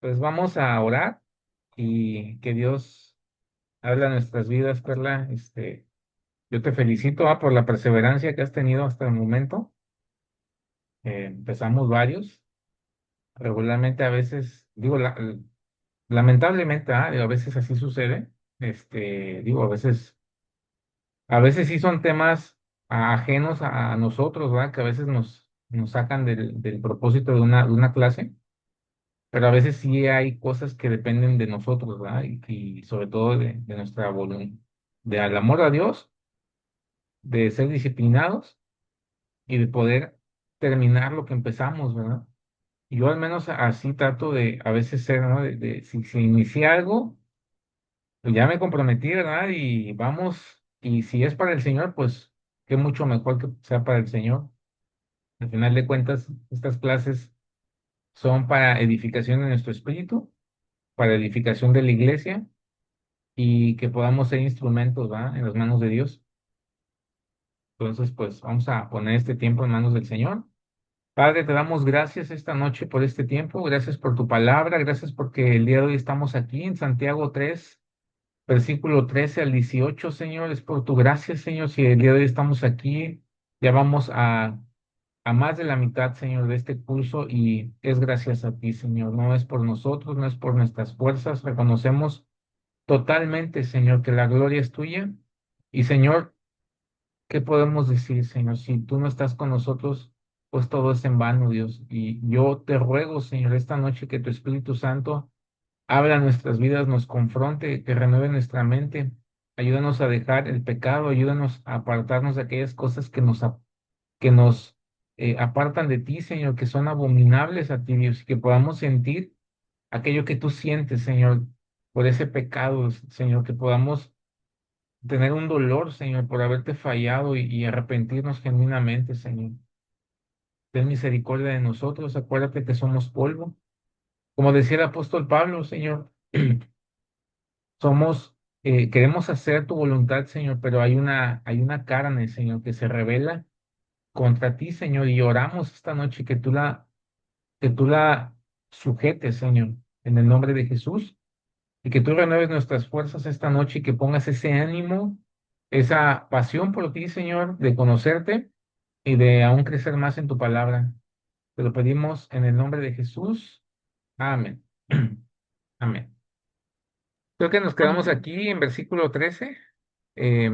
Pues vamos a orar y que Dios habla a nuestras vidas, Perla. Yo te felicito, por la perseverancia que has tenido hasta el momento. Empezamos varios. Regularmente a veces, digo, lamentablemente, digo, a veces así sucede. Digo, a veces sí son temas ajenos a nosotros, ¿verdad? Que a veces nos sacan del propósito de una clase. Pero a veces sí hay cosas que dependen de nosotros, ¿verdad? Y sobre todo de nuestra voluntad, del amor a Dios, de ser disciplinados y de poder terminar lo que empezamos, ¿verdad? Yo al menos así trato de a veces ser, ¿no? Si inicié algo, pues ya me comprometí, ¿verdad? Y vamos, y si es para el Señor, pues qué mucho mejor que sea para el Señor. Al final de cuentas, estas clases son para edificación de nuestro espíritu, para edificación de la iglesia y que podamos ser instrumentos, ¿va? En las manos de Dios. Entonces, pues vamos a poner este tiempo en manos del Señor. Padre, te damos gracias esta noche por este tiempo, gracias por tu palabra, gracias porque el día de hoy estamos aquí en Santiago 3, versículo 13 al 18, Señor, es por tu gracia, Señor, si el día de hoy estamos aquí, ya vamos a más de la mitad, Señor, de este curso y es gracias a ti, Señor, no es por nosotros, no es por nuestras fuerzas, reconocemos totalmente, Señor, que la gloria es tuya. Y Señor, ¿qué podemos decir, Señor? Si tú no estás con nosotros, pues todo es en vano, Dios. Y yo te ruego, Señor, esta noche que tu Espíritu Santo abra nuestras vidas, nos confronte, que renueve nuestra mente. Ayúdanos a dejar el pecado, ayúdanos a apartarnos de aquellas cosas que nos apartan de ti, Señor, que son abominables a ti, Dios, y que podamos sentir aquello que tú sientes, Señor, por ese pecado, Señor, que podamos tener un dolor, Señor, por haberte fallado y arrepentirnos genuinamente, Señor. Ten misericordia de nosotros, acuérdate que somos polvo. Como decía el apóstol Pablo, Señor, queremos hacer tu voluntad, Señor, pero hay una carne, Señor, que se revela contra ti, Señor, y oramos esta noche que tú la sujetes, Señor, en el nombre de Jesús. Y que tú renueves nuestras fuerzas esta noche y que pongas ese ánimo, esa pasión por ti, Señor, de conocerte y de aún crecer más en tu palabra. Te lo pedimos en el nombre de Jesús. Amén. Amén. Creo que nos quedamos Amén. aquí en versículo 13. Eh,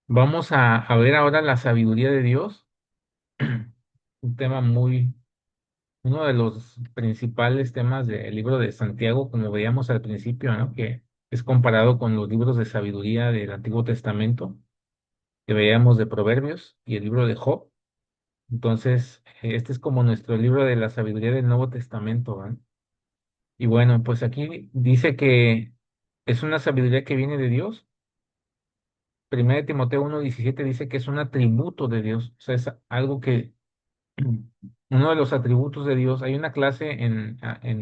Vamos a ver ahora la sabiduría de Dios, un tema uno de los principales temas del libro de Santiago, como veíamos al principio, ¿no? Que es comparado con los libros de sabiduría del Antiguo Testamento, que veíamos de Proverbios y el libro de Job. Entonces, este es como nuestro libro de la sabiduría del Nuevo Testamento, ¿verdad? Y bueno, pues aquí dice que es una sabiduría que viene de Dios. Primera de Timoteo 1:17 dice que es un atributo de Dios, o sea, es algo que uno de los atributos de Dios, hay una clase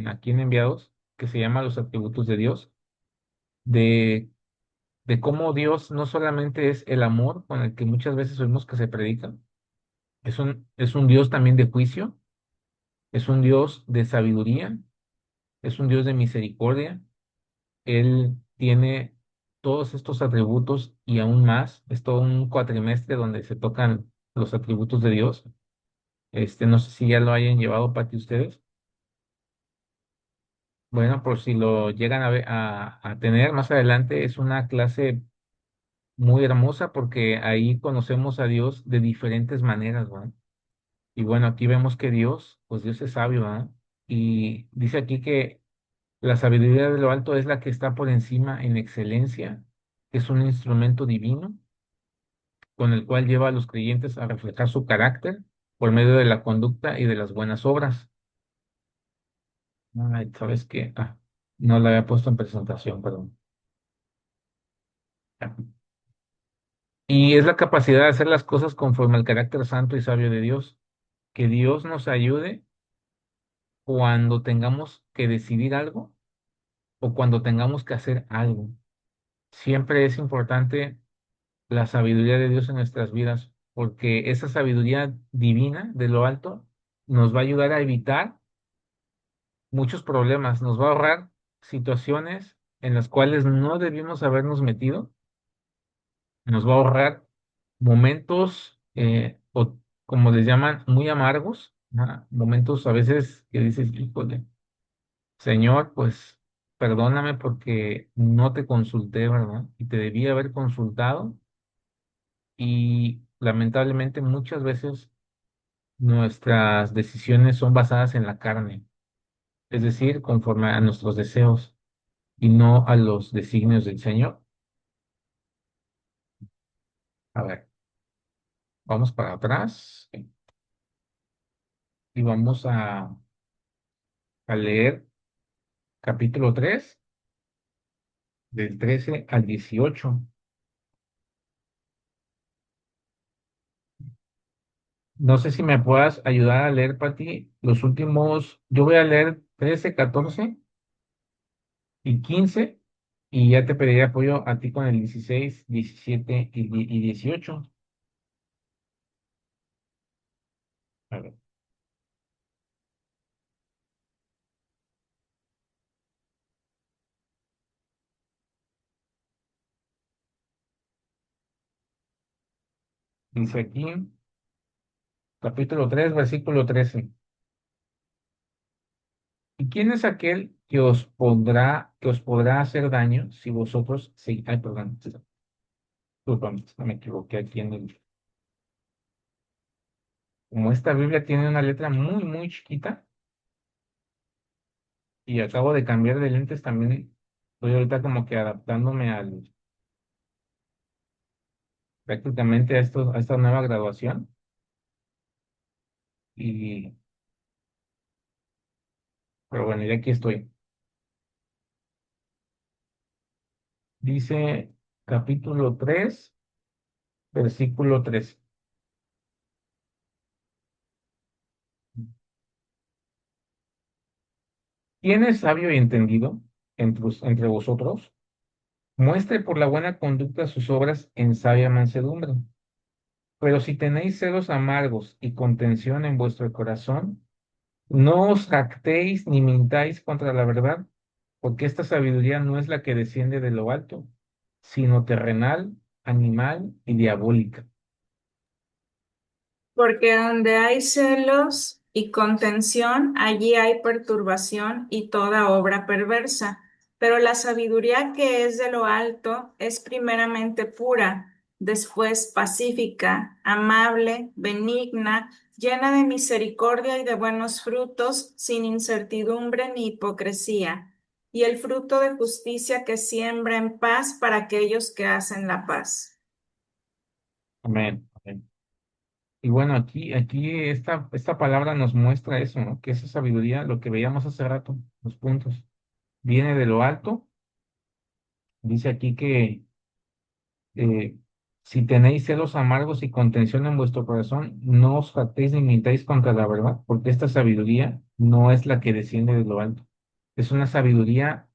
aquí en Enviados que se llama los atributos de Dios, de, de cómo Dios no solamente es el amor con el que muchas veces oímos que se predica, es un Dios también de juicio, es un Dios de sabiduría, es un Dios de misericordia. Él tiene todos estos atributos y aún más. Es todo un cuatrimestre donde se tocan los atributos de Dios. No sé si ya lo hayan llevado para ti ustedes. Bueno, por si lo llegan a tener más adelante, es una clase muy hermosa porque ahí conocemos a Dios de diferentes maneras, ¿verdad? Y bueno, aquí vemos que Dios, pues Dios es sabio, ¿verdad? Y dice aquí que la sabiduría de lo alto es la que está por encima en excelencia, que es un instrumento divino con el cual lleva a los creyentes a reflejar su carácter por medio de la conducta y de las buenas obras. Ay, ¿sabes qué? No la había puesto en presentación, perdón. Y es la capacidad de hacer las cosas conforme al carácter santo y sabio de Dios. Que Dios nos ayude cuando tengamos que decidir algo o cuando tengamos que hacer algo. Siempre es importante la sabiduría de Dios en nuestras vidas, porque esa sabiduría divina de lo alto nos va a ayudar a evitar muchos problemas, nos va a ahorrar situaciones en las cuales no debimos habernos metido, nos va a ahorrar momentos, o como les llaman, muy amargos, ajá, momentos a veces que dices, híjole, Señor, pues perdóname porque no te consulté, ¿verdad? Y te debía haber consultado y lamentablemente muchas veces nuestras decisiones son basadas en la carne, es decir, conforme a nuestros deseos y no a los designios del Señor. A ver, vamos para atrás y vamos a leer capítulo 3 del 13 al 18. No sé si me puedas ayudar a leer, Pati, los últimos, yo voy a leer 13, 14 y 15 y ya te pediré apoyo a ti con el 16, 17 y 18. A ver, dice aquí, capítulo 3 versículo 13. ¿Y quién es aquel que os podrá hacer daño si vosotros, sí, ay, perdón, disculpa, me equivoqué aquí en el, como esta Biblia tiene una letra muy, muy chiquita y acabo de cambiar de lentes también, estoy ahorita como que adaptándome prácticamente a esta nueva graduación y, pero bueno, ya aquí estoy. Dice capítulo 3 versículo 3. ¿Quién es sabio y entendido entre vosotros? Muestre por la buena conducta sus obras en sabia mansedumbre. Pero si tenéis celos amargos y contención en vuestro corazón, no os jactéis ni mintáis contra la verdad, porque esta sabiduría no es la que desciende de lo alto, sino terrenal, animal y diabólica. Porque donde hay celos y contención, allí hay perturbación y toda obra perversa. Pero la sabiduría que es de lo alto es primeramente pura, después pacífica, amable, benigna, llena de misericordia y de buenos frutos, sin incertidumbre ni hipocresía, y el fruto de justicia que siembra en paz para aquellos que hacen la paz. Amén. Amén. Y bueno, aquí esta palabra nos muestra eso, ¿no? Que esa sabiduría, lo que veíamos hace rato, los puntos, viene de lo alto. Dice aquí que eh, si tenéis celos amargos y contención en vuestro corazón, no os jactéis ni mintáis contra la verdad, porque esta sabiduría no es la que desciende de lo alto. Es una sabiduría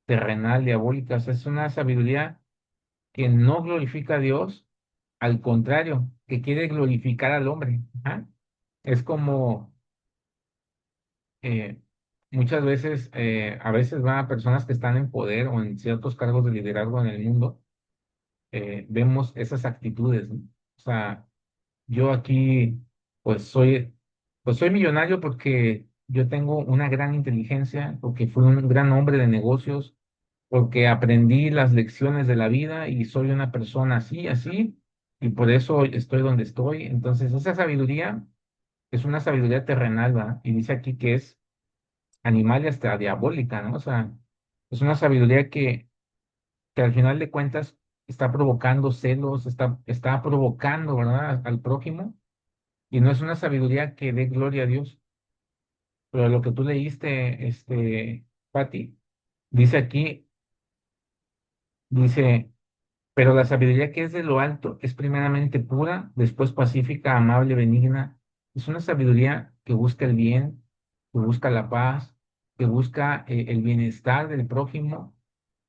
terrenal, diabólica, o sea, es una sabiduría que no glorifica a Dios, al contrario, que quiere glorificar al hombre. Ajá. Es como eh, muchas veces, a veces van a personas que están en poder o en ciertos cargos de liderazgo en el mundo, vemos esas actitudes, ¿no? O sea, yo aquí, pues soy millonario porque yo tengo una gran inteligencia, porque fui un gran hombre de negocios, porque aprendí las lecciones de la vida y soy una persona así, así, y por eso estoy donde estoy. Entonces, esa sabiduría es una sabiduría terrenal, ¿verdad? Y dice aquí que es animal y hasta diabólica, ¿no? O sea, es una sabiduría que al final de cuentas está provocando celos, está provocando, ¿verdad?, al prójimo, y no es una sabiduría que dé gloria a Dios. Pero lo que tú leíste, Pati, dice aquí, dice, pero la sabiduría que es de lo alto es primeramente pura, después pacífica, amable, benigna. Es una sabiduría que busca el bien, que busca la paz, que busca el bienestar del prójimo,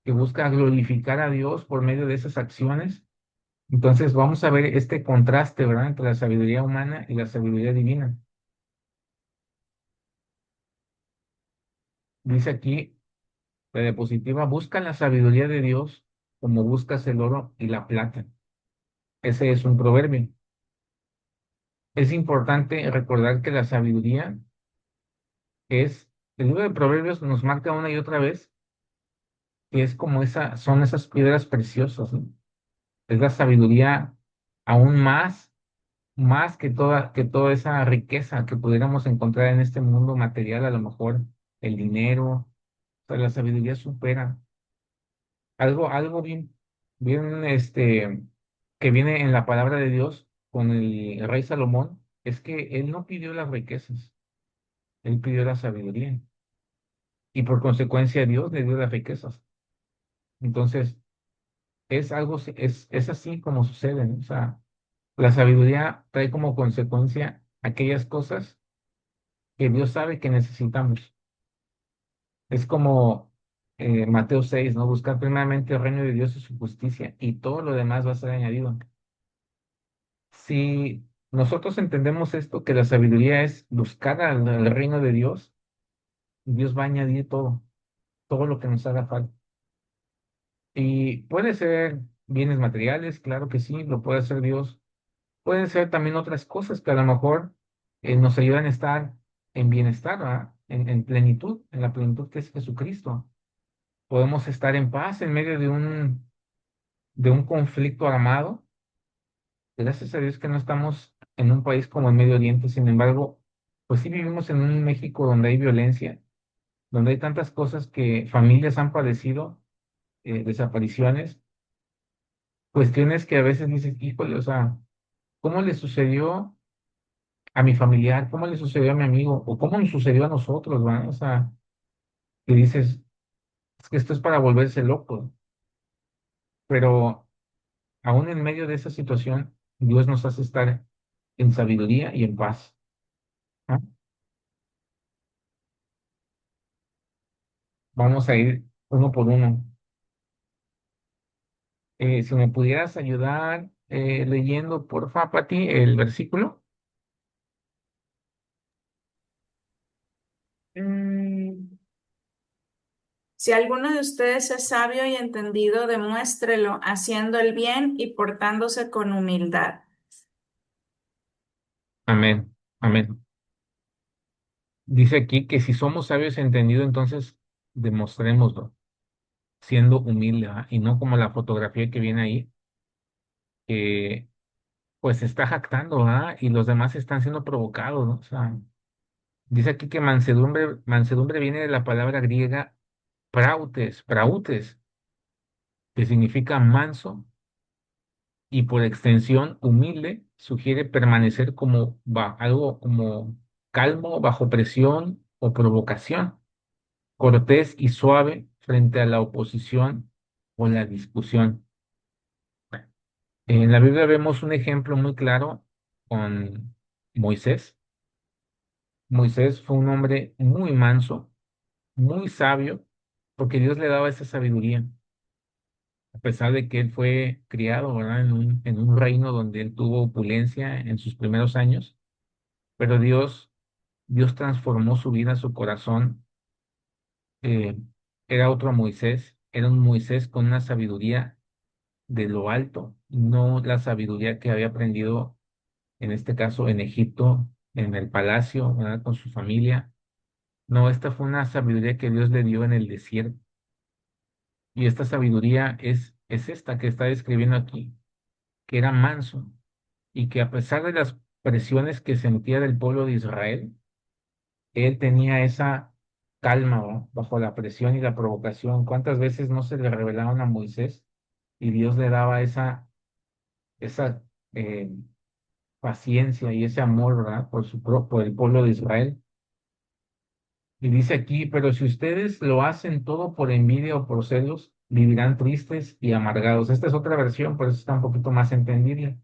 que busca glorificar a Dios por medio de esas acciones. Entonces vamos a ver este contraste, ¿verdad?, entre la sabiduría humana y la sabiduría divina. Dice aquí, la diapositiva, busca la sabiduría de Dios como buscas el oro y la plata. Ese es un proverbio. Es importante recordar que la sabiduría es, el libro de Proverbios nos marca una y otra vez que es como esa, son esas piedras preciosas, ¿no? Es la sabiduría aún más que toda esa riqueza que pudiéramos encontrar en este mundo material, a lo mejor el dinero, o sea, la sabiduría supera. Algo bien, que viene en la palabra de Dios con el rey Salomón, es que él no pidió las riquezas, él pidió la sabiduría, y por consecuencia Dios le dio las riquezas. Entonces, es así como sucede, ¿no? O sea, la sabiduría trae como consecuencia aquellas cosas que Dios sabe que necesitamos. Es como Mateo 6, ¿no? Buscar primeramente el reino de Dios y su justicia, y todo lo demás va a ser añadido. Si nosotros entendemos esto, que la sabiduría es buscar al reino de Dios, Dios va a añadir todo lo que nos haga falta. Y puede ser bienes materiales, claro que sí, lo puede hacer Dios. Pueden ser también otras cosas que a lo mejor nos ayudan a estar en bienestar, ¿verdad? En plenitud, en la plenitud que es Jesucristo. Podemos estar en paz en medio de un conflicto armado. Gracias a Dios que no estamos en un país como el Medio Oriente. Sin embargo, pues sí vivimos en un México donde hay violencia, donde hay tantas cosas que familias han padecido, desapariciones, cuestiones que a veces dices, híjole, o sea, ¿cómo le sucedió a mi familiar? ¿Cómo le sucedió a mi amigo? ¿O cómo nos sucedió a nosotros, ¿verdad? O sea, que dices, es que esto es para volverse loco. Pero aún en medio de esa situación, Dios nos hace estar en sabiduría y en paz, ¿no? Vamos a ir uno por uno. Si me pudieras ayudar leyendo, porfa, Pati, el versículo. Mm, Si alguno de ustedes es sabio y entendido, demuéstrelo haciendo el bien y portándose con humildad. Amén, amén. Dice aquí que si somos sabios y entendidos, entonces demostrémoslo, siendo humilde, ¿ah? Y no como la fotografía que viene ahí, que pues se está jactando, ¿ah? Y los demás están siendo provocados, ¿no? O sea, dice aquí que mansedumbre viene de la palabra griega prautes, que significa manso y por extensión humilde, sugiere permanecer como algo como calmo bajo presión o provocación, cortés y suave frente a la oposición o la discusión. En la Biblia vemos un ejemplo muy claro con Moisés. Moisés fue un hombre muy manso, muy sabio, porque Dios le daba esa sabiduría, a pesar de que él fue criado, ¿verdad? En un reino donde él tuvo opulencia en sus primeros años, pero Dios transformó su vida, su corazón. eh, Era otro Moisés, era un Moisés con una sabiduría de lo alto, no la sabiduría que había aprendido, en este caso, en Egipto, en el palacio, ¿verdad? Con su familia. No, esta fue una sabiduría que Dios le dio en el desierto. Y esta sabiduría es esta que está describiendo aquí, que era manso y que a pesar de las presiones que sentía del pueblo de Israel, él tenía esa calma, ¿no? Bajo la presión y la provocación. ¿Cuántas veces no se le revelaron a Moisés y Dios le daba esa eh, paciencia y ese amor, ¿verdad? Por el pueblo de Israel? Y dice aquí, pero si ustedes lo hacen todo por envidia o por celos, vivirán tristes y amargados. Esta es otra versión, por eso está un poquito más entendible.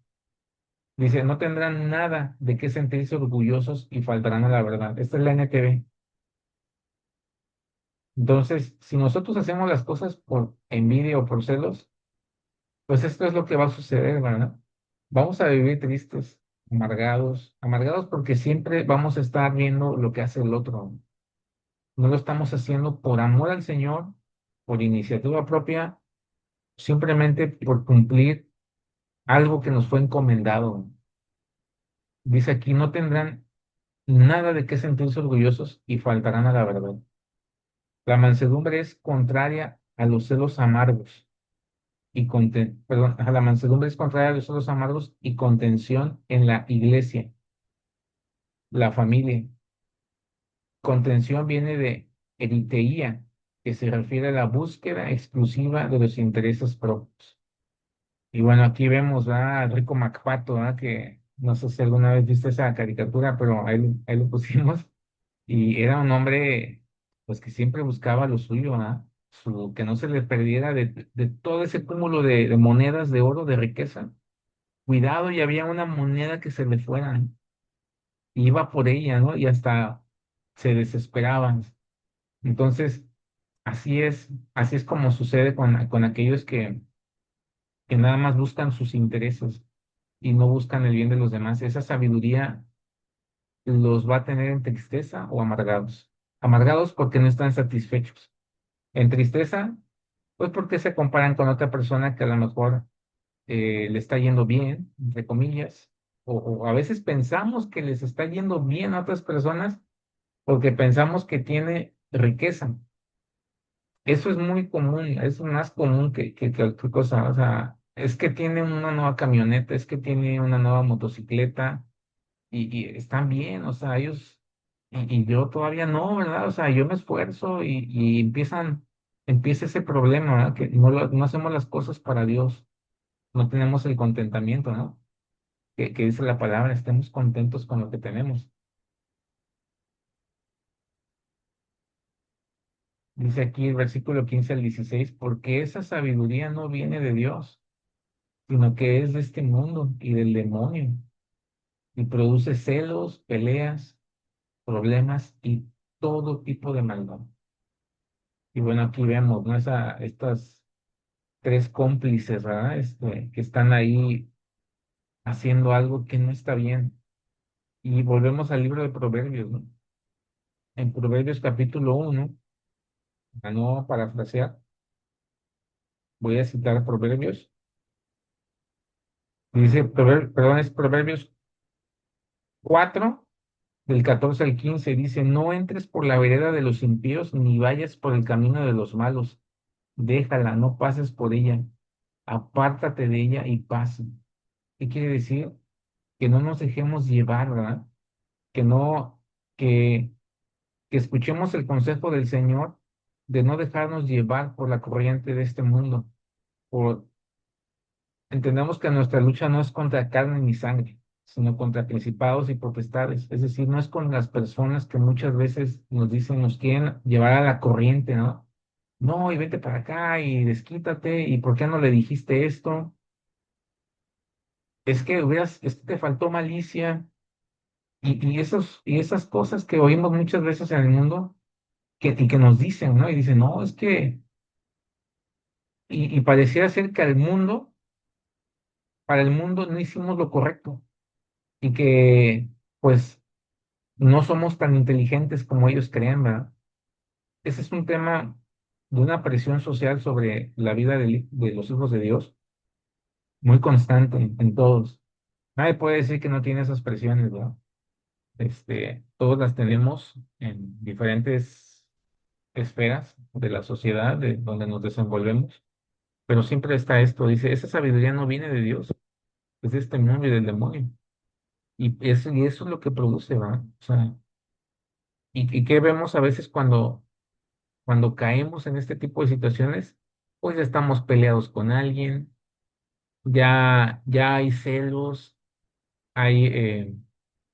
Dice, no tendrán nada de qué sentirse orgullosos y faltarán a la verdad. Esta es la NTV. Entonces, si nosotros hacemos las cosas por envidia o por celos, pues esto es lo que va a suceder, ¿verdad? Vamos a vivir tristes, amargados porque siempre vamos a estar viendo lo que hace el otro. no lo estamos haciendo por amor al Señor, por iniciativa propia, simplemente por cumplir algo que nos fue encomendado. Dice aquí, no tendrán nada de qué sentirse orgullosos y faltarán a la verdad. La mansedumbre es contraria a los celos amargos perdón, a la mansedumbre es contraria a los celos amargos y contención en la iglesia, la familia. Contención viene de eriteía, que se refiere a la búsqueda exclusiva de los intereses propios. Y bueno, aquí vemos a Rico MacPato, que no sé si alguna vez viste esa caricatura, pero ahí lo pusimos. Y era un hombre, pues que siempre buscaba lo suyo, que no se le perdiera de todo ese cúmulo de monedas de oro, de riqueza. Cuidado, y había una moneda que se le fuera, iba por ella, ¿no? Y hasta se desesperaban. Entonces, así es como sucede con aquellos que nada más buscan sus intereses y no buscan el bien de los demás. Esa sabiduría los va a tener en tristeza o amargados. Amargados porque no están satisfechos. En tristeza, pues porque se comparan con otra persona que a lo mejor le está yendo bien, entre comillas, o a veces pensamos que les está yendo bien a otras personas porque pensamos que tiene riqueza. Eso es muy común, es más común que otra cosa. O sea, es que tiene una nueva camioneta, es que tiene una nueva motocicleta y están bien, o sea, ellos, y yo todavía no, ¿verdad? O sea, yo me esfuerzo y empieza ese problema, ¿verdad? Que no hacemos las cosas para Dios, no tenemos el contentamiento, ¿no? Que dice la palabra, estemos contentos con lo que tenemos. Dice aquí el versículo 15 al 16 porque esa sabiduría no viene de Dios, sino que es de este mundo y del demonio, y produce celos, peleas, problemas y todo tipo de maldad. Y bueno, aquí vemos, ¿no? Estas tres cómplices, ¿verdad? Que están ahí haciendo algo que no está bien. Y volvemos al libro de Proverbios, ¿no? En Proverbios capítulo 1, a no parafrasear, voy a citar Proverbios. Dice, perdón, es Proverbios 4 del 14 al 15 dice, no entres por la vereda de los impíos, ni vayas por el camino de los malos. Déjala, no pases por ella. Apártate de ella y pasa. ¿Qué quiere decir? Que no nos dejemos llevar, ¿verdad? Que no, que, que escuchemos el consejo del Señor de no dejarnos llevar por la corriente de este mundo. Por, entendemos que nuestra lucha no es contra carne ni sangre, sino contra principados y potestades. Es decir, no es con las personas que muchas veces nos dicen, nos quieren llevar a la corriente, ¿no? No, y vete para acá y desquítate, y ¿por qué no le dijiste esto? Es que te faltó malicia, y esas cosas que oímos muchas veces en el mundo y que nos dicen, ¿no? Y dicen, no, es que, y pareciera ser que para el mundo no hicimos lo correcto y que, pues, no somos tan inteligentes como ellos creen, ¿verdad? Ese es un tema de una presión social sobre la vida de los hijos de Dios, muy constante en todos. Nadie puede decir que no tiene esas presiones, ¿verdad? Todos las tenemos en diferentes esferas de la sociedad, de donde nos desenvolvemos, pero siempre está esto, dice, esa sabiduría no viene de Dios, es de este mundo y del demonio. Y eso es lo que produce, ¿verdad? O sea, y qué vemos a veces cuando caemos en este tipo de situaciones, pues ya estamos peleados con alguien, ya hay celos, hay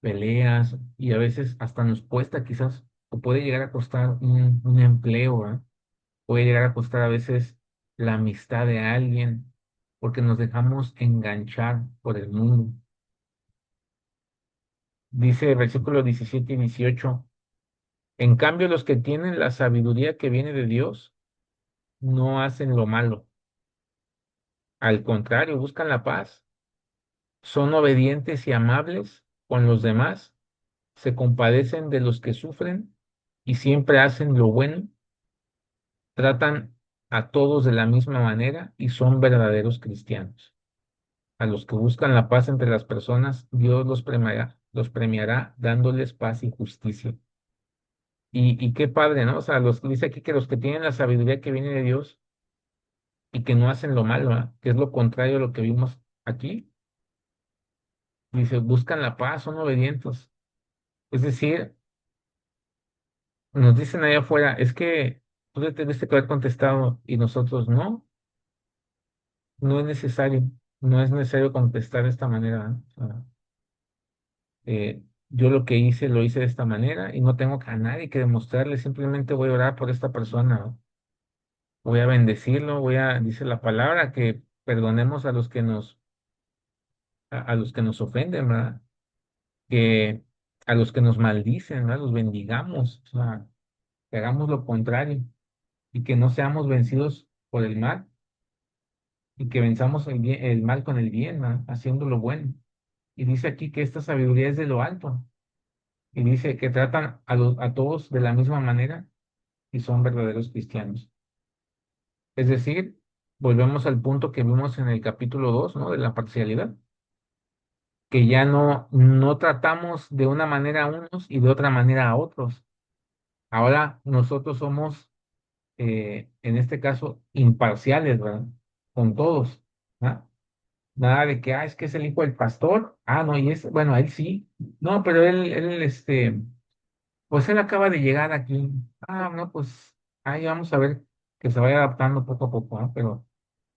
peleas, y a veces hasta nos cuesta quizás, o puede llegar a costar un empleo, ¿verdad? Puede llegar a costar a veces la amistad de alguien, porque nos dejamos enganchar por el mundo. Dice el versículo 17 y 18. En cambio, los que tienen la sabiduría que viene de Dios no hacen lo malo. Al contrario, buscan la paz. Son obedientes y amables con los demás. Se compadecen de los que sufren y siempre hacen lo bueno, tratan a todos de la misma manera y son verdaderos cristianos. A los que buscan la paz entre las personas, Dios los premiará dándoles paz y justicia. Y qué padre, ¿no? O sea, dice aquí que los que tienen la sabiduría que viene de Dios y que no hacen lo malo, ¿verdad? Que es lo contrario a lo que vimos aquí, dice, buscan la paz, son obedientes. Es decir, nos dicen allá afuera, es que tú le tuviste que haber contestado y nosotros no, no es necesario, no es necesario contestar de esta manera, ¿no? O sea, yo lo que hice, lo hice de esta manera y no tengo a nadie que demostrarle, simplemente voy a orar por esta persona, ¿no? Voy a bendecirlo, dice la palabra, que perdonemos a los que a los que nos ofenden, ¿verdad? Que a los que nos maldicen, ¿verdad? Los bendigamos, o sea, que hagamos lo contrario y que no seamos vencidos por el mal y que venzamos el mal con el bien, ¿verdad? Haciendo lo bueno. Y dice aquí que esta sabiduría es de lo alto y dice que tratan a todos de la misma manera y son verdaderos cristianos. Es decir, volvemos al punto que vimos en el capítulo 2, ¿no? De la parcialidad, que ya no tratamos de una manera a unos y de otra manera a otros. Ahora nosotros somos, en este caso, imparciales, ¿verdad? Con todos, ¿ah? Nada de que, es que es el hijo del pastor. No, bueno, a él sí. No, pero pues él acaba de llegar aquí. No, pues ahí vamos a ver que se vaya adaptando poco a poco, ¿ah? Pero,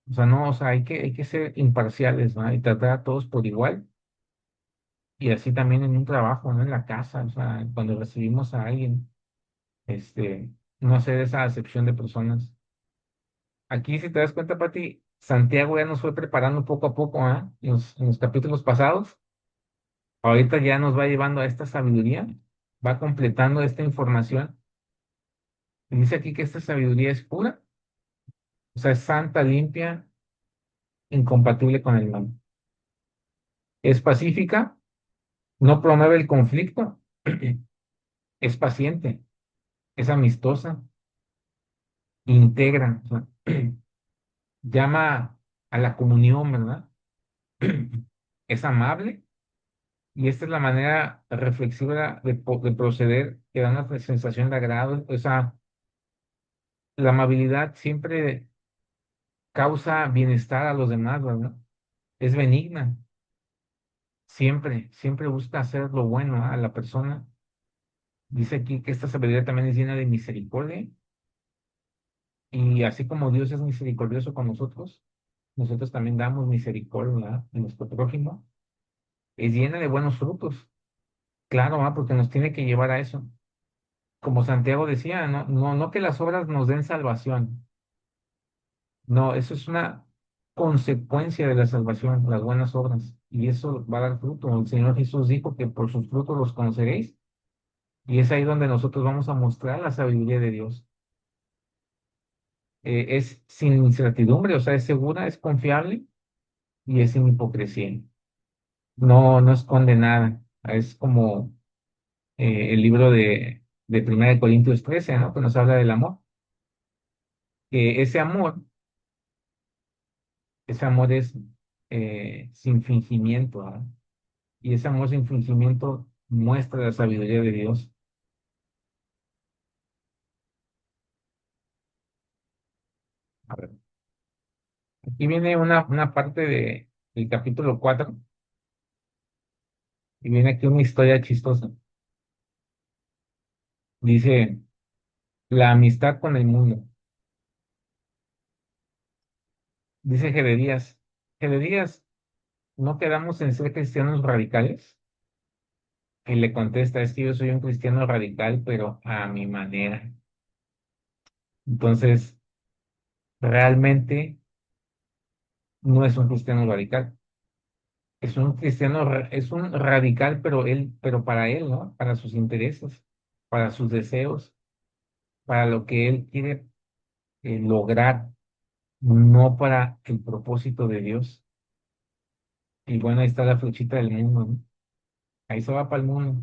o sea, no, o sea, hay que ser imparciales, ¿no? Y tratar a todos por igual. Y así también en un trabajo, ¿no? En la casa, o sea, cuando recibimos a alguien, este, no hacer esa acepción de personas. Aquí, si te das cuenta, Pati, Santiago ya nos fue preparando poco a poco, ¿ah? En los capítulos pasados. Ahorita ya nos va llevando a esta sabiduría, va completando esta información. Y dice aquí que esta sabiduría es pura, o sea, es santa, limpia, incompatible con el mal. Es pacífica, no promueve el conflicto, es paciente, es amistosa, integra, o sea, llama a la comunión, ¿verdad? Es amable y esta es la manera reflexiva de proceder que da una sensación de agrado. O sea, la amabilidad siempre causa bienestar a los demás, ¿verdad? Es benigna, siempre busca hacer lo bueno a la persona. Dice aquí que esta sabiduría también es llena de misericordia y así como Dios es misericordioso con nosotros también damos misericordia, ¿verdad? En nuestro prójimo. Es llena de buenos frutos. Claro, porque nos tiene que llevar a eso. Como Santiago decía, no que las obras nos den salvación. No, eso es una consecuencia de la salvación, las buenas obras. Y eso va a dar fruto. El Señor Jesús dijo que por sus frutos los conoceréis. Y es ahí donde nosotros vamos a mostrar la sabiduría de Dios. Es sin incertidumbre, o sea, es segura, es confiable y es sin hipocresía. No esconde nada. Es como el libro de 1 Corintios 13, ¿no? Que nos habla del amor. Que ese amor es sin fingimiento, ¿ah? Y ese amor sin fingimiento muestra la sabiduría de Dios. A ver, aquí viene una parte del capítulo 4 y viene aquí una historia chistosa. Dice, la amistad con el mundo. Dice Gededías, ¿no quedamos en ser cristianos radicales? Y le contesta, es que yo soy un cristiano radical, pero a mi manera. Entonces, realmente no es un cristiano radical. Es un cristiano, es un radical, pero para él, ¿no? Para sus intereses, para sus deseos, para lo que él quiere lograr, no para el propósito de Dios. Y bueno, ahí está la flechita del mundo, ¿no? Ahí se va para el mundo.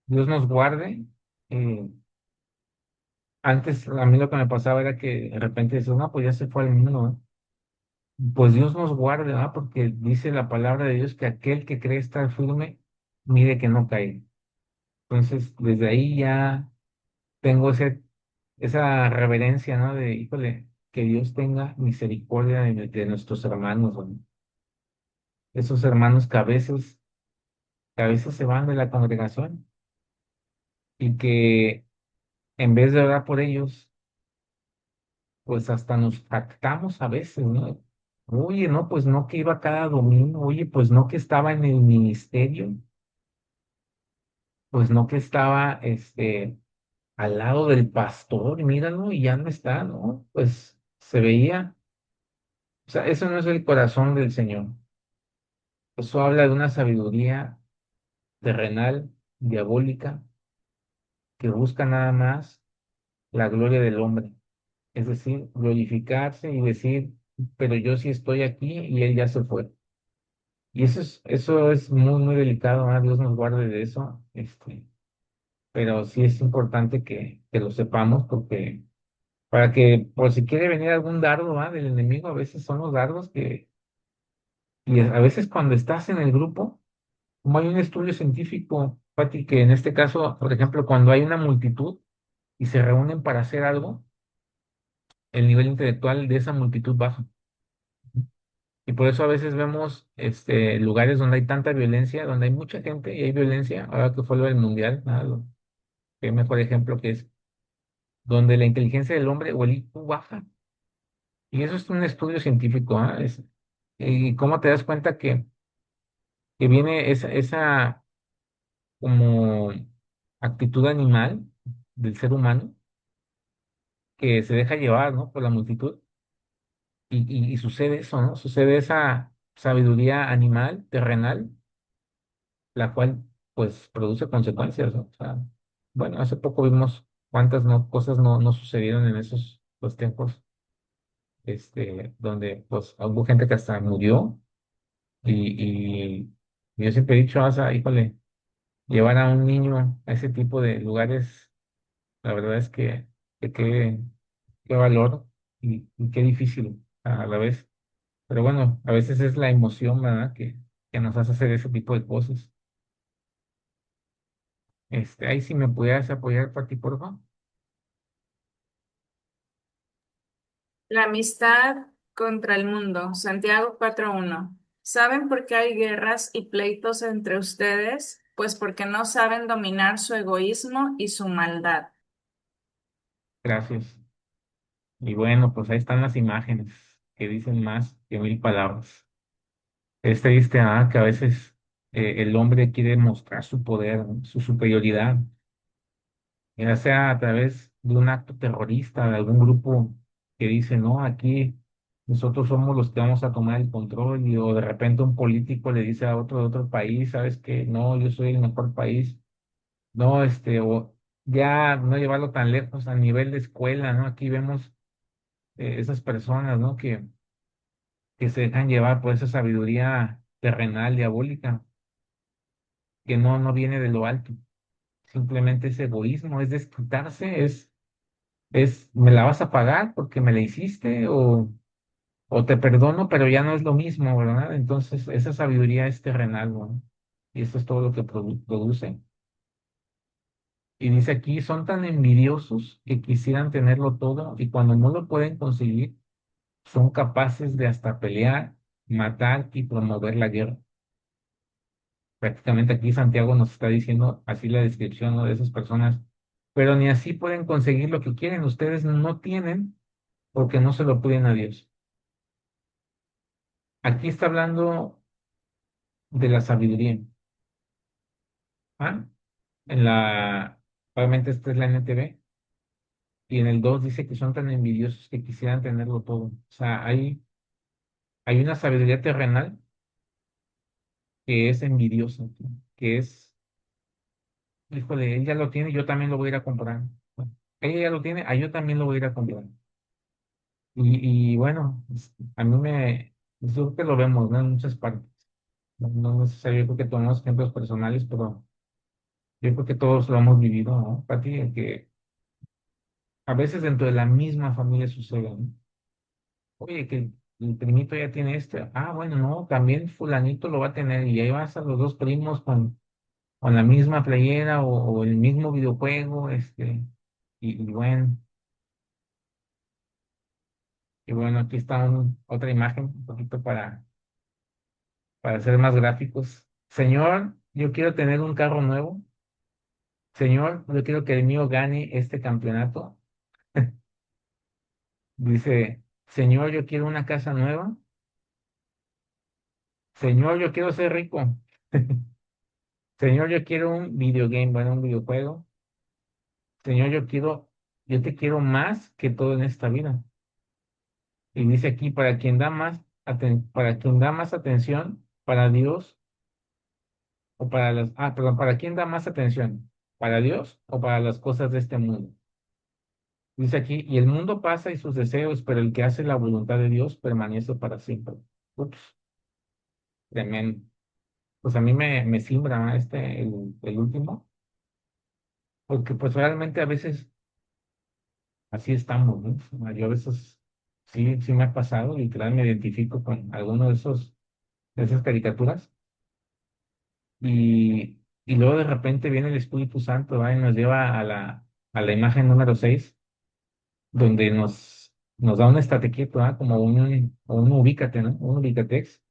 Dios nos guarde Eh, Antes a mí lo que me pasaba era que de repente decía, no, pues ya se fue al mundo, ¿no? Pues Dios nos guarde, ¿no? Porque dice la palabra de Dios que aquel que cree estar firme, mire que no cae. Entonces, desde ahí ya tengo esa reverencia, ¿no? De, híjole, que Dios tenga misericordia de nuestros hermanos, ¿no? Esos hermanos que a veces se van de la congregación y que en vez de orar por ellos, pues hasta nos jactamos a veces, ¿no? Oye, no, pues no que iba cada domingo, oye, pues no que estaba en el ministerio, pues no que estaba, al lado del pastor, míralo, y ya no está, ¿no? Pues se veía, o sea, eso no es el corazón del Señor. Eso habla de una sabiduría terrenal, diabólica, que busca nada más la gloria del hombre. Es decir, glorificarse y decir, pero yo sí estoy aquí y él ya se fue. Y eso es muy, muy delicado, ¿ah? Dios nos guarde de eso, pero sí es importante que lo sepamos porque para que por si quiere venir algún dardo, ¿ah? Del enemigo, a veces son los dardos y a veces cuando estás en el grupo, como hay un estudio científico, Pati, que en este caso, por ejemplo, cuando hay una multitud y se reúnen para hacer algo, el nivel intelectual de esa multitud baja. Y por eso a veces vemos lugares donde hay tanta violencia, donde hay mucha gente y hay violencia, ahora que fue lo del mundial, nada, qué mejor ejemplo que es, donde la inteligencia del hombre o el IQ baja. Y eso es un estudio científico, ¿ah? Y cómo te das cuenta que viene esa como actitud animal del ser humano que se deja llevar, ¿no? Por la multitud. Y sucede eso, ¿no? Sucede esa sabiduría animal, terrenal, la cual pues produce consecuencias, ¿no? O sea, bueno, hace poco vimos cuántas cosas no sucedieron en esos los tiempos, donde pues hubo gente que hasta murió y yo siempre he dicho, o sea, híjole, llevar a un niño a ese tipo de lugares, la verdad es que qué valor y qué difícil a la vez. Pero bueno, a veces es la emoción, ¿verdad? Que nos hace hacer ese tipo de cosas. Ahí si me pudieras apoyar, Pati, por favor. La amistad contra el mundo. Santiago 4:1. ¿Saben por qué hay guerras y pleitos entre ustedes? Pues porque no saben dominar su egoísmo y su maldad. Gracias. Y bueno, pues ahí están las imágenes que dicen más que mil palabras. Es triste, que a veces el hombre quiere mostrar su poder, ¿no? Su superioridad, ya sea a través de un acto terrorista, de algún grupo que dice, no, aquí nosotros somos los que vamos a tomar el control, o de repente un político le dice a otro de otro país, ¿sabes qué? No, yo soy el mejor país. No, o ya no llevarlo tan lejos a nivel de escuela, ¿no? Aquí vemos esas personas, ¿no? Que se dejan llevar por esa sabiduría terrenal, diabólica, que no viene de lo alto. Simplemente es egoísmo, es desquitarse, me la vas a pagar porque me la hiciste o te perdono, pero ya no es lo mismo, ¿verdad? Entonces, esa sabiduría es terrenal, ¿no? Y eso es todo lo que produce. Y dice aquí, son tan envidiosos que quisieran tenerlo todo y cuando no lo pueden conseguir, son capaces de hasta pelear, matar y promover la guerra. Prácticamente aquí Santiago nos está diciendo así la descripción, ¿no? De esas personas, pero ni así pueden conseguir lo que quieren. Ustedes no tienen porque no se lo piden a Dios. Aquí está hablando de la sabiduría. ¿Ah? Obviamente esta es la NTV, y en el 2 dice que son tan envidiosos que quisieran tenerlo todo. O sea, hay una sabiduría terrenal que es envidiosa, que es, híjole, él ya lo tiene, yo también lo voy a ir a comprar. Bueno, ella ya lo tiene, yo también lo voy a ir a comprar. Y bueno, a mí yo creo que lo vemos, ¿no? En muchas partes. No es necesario, yo creo que tomamos ejemplos personales, pero Yo creo que todos lo hemos vivido, ¿no, Pati? Que a veces dentro de la misma familia sucede, ¿no? Oye, que el primito ya tiene este. Ah, bueno, no, también fulanito lo va a tener. Y ahí vas a los dos primos con la misma playera o el mismo videojuego, y bueno, aquí está otra imagen, un poquito para ser más gráficos. Señor, yo quiero tener un carro nuevo. Señor, yo quiero que el mío gane este campeonato. Dice, Señor, yo quiero una casa nueva. Señor, yo quiero ser rico. Señor, yo quiero un videogame, bueno, un videojuego. Señor, yo te quiero más que todo en esta vida. Y dice aquí, para quien da más atención, para Dios, perdón, ¿para quién da más atención? ¿Para Dios o para las cosas de este mundo? Dice aquí, y el mundo pasa y sus deseos, pero el que hace la voluntad de Dios permanece para siempre. Ups, tremendo. Pues a mí me simbra, ¿no? El último, porque pues realmente a veces así estamos, ¿no? Yo a veces sí me ha pasado, literal me identifico con alguno de esas caricaturas y luego de repente viene el Espíritu Santo, ¿va? Y nos lleva a la imagen número 6 donde nos da un estate quieto, ¿va? Como un ubícate, ¿no? Un ubicatex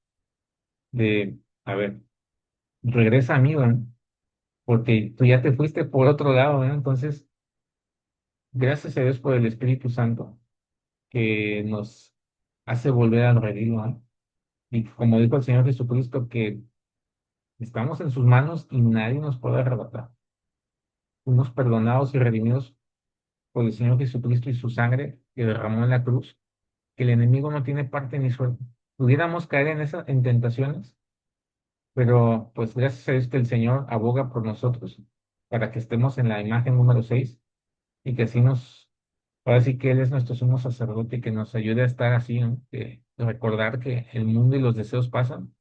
de, a ver, regresa a mí, ¿va? Porque tú ya te fuiste por otro lado, ¿no? Entonces, gracias a Dios por el Espíritu Santo que nos hace volver al redil, ¿va? Y como dijo el Señor Jesucristo, que estamos en sus manos y nadie nos puede arrebatar. Fuimos perdonados y redimidos por el Señor Jesucristo y su sangre que derramó en la cruz, que el enemigo no tiene parte ni suerte. Pudiéramos caer en tentaciones, pero pues gracias a Dios que el Señor aboga por nosotros para que estemos en la imagen número 6 y que ahora sí que Él es nuestro sumo sacerdote y que nos ayude a estar así, ¿no? Que recordar que el mundo y los deseos pasan,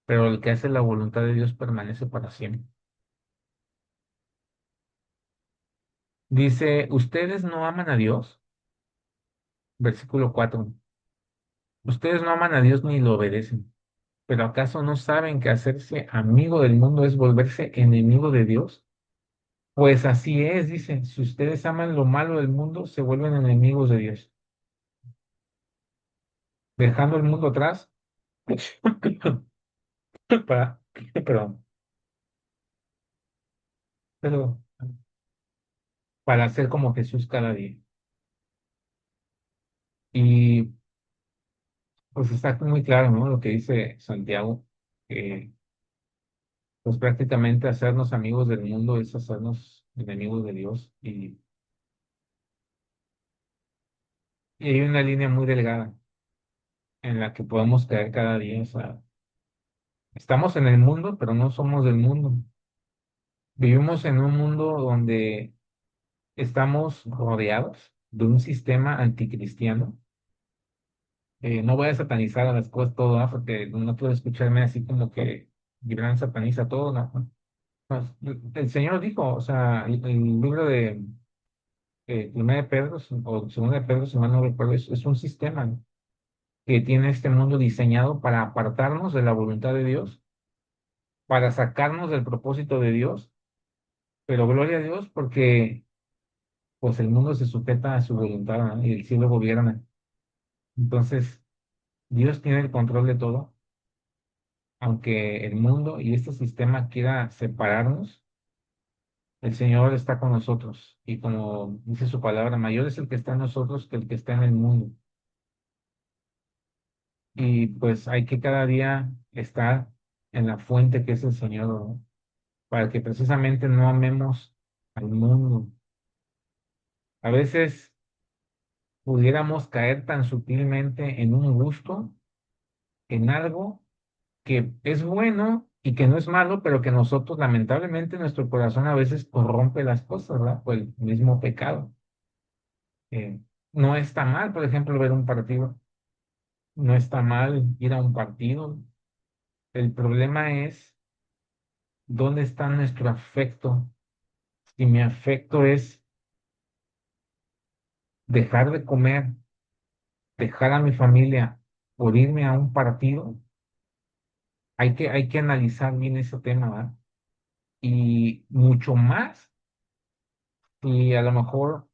pero el que hace la voluntad de Dios permanece para siempre. Dice, ustedes no aman a Dios, versículo 4. Ustedes no aman a Dios ni lo obedecen. ¿Pero acaso no saben que hacerse amigo del mundo es volverse enemigo de Dios? Pues así es, dice, si ustedes aman lo malo del mundo, se vuelven enemigos de Dios. Dejando el mundo atrás, para, perdón, pero para ser como Jesús cada día. Y pues está muy claro, ¿no? Lo que dice Santiago, que pues prácticamente hacernos amigos del mundo es hacernos enemigos de Dios. Y hay una línea muy delgada en la que podemos caer cada día. O sea, estamos en el mundo, pero no somos del mundo. Vivimos en un mundo donde estamos rodeados de un sistema anticristiano. No voy a satanizar a las cosas todo, ¿no? Porque no puedo escucharme así como que Gibran sataniza todo, ¿no? El Señor dijo, o sea, el libro de Primera de Pedro o Segunda de Pedro, si mal no recuerdo, es un sistema, ¿no? Que tiene este mundo diseñado para apartarnos de la voluntad de Dios, para sacarnos del propósito de Dios, pero gloria a Dios porque pues el mundo se sujeta a su voluntad, ¿no? Y el cielo gobierna. Entonces, Dios tiene el control de todo, aunque el mundo y este sistema quiera separarnos, el Señor está con nosotros y como dice su palabra, mayor es el que está en nosotros que el que está en el mundo. Y pues hay que cada día estar en la fuente que es el Señor, ¿no? Para que precisamente no amemos al mundo. A veces pudiéramos caer tan sutilmente en un gusto, en algo que es bueno y que no es malo, pero que nosotros lamentablemente nuestro corazón a veces corrompe las cosas, ¿verdad? Por el mismo pecado. Eh, no está mal, por ejemplo, ver un partido, no está mal ir a un partido. El problema es dónde está nuestro afecto si mi afecto es dejar de comer, dejar a mi familia por irme a un partido, hay que analizar bien ese tema, ¿verdad? Y mucho más si a lo mejor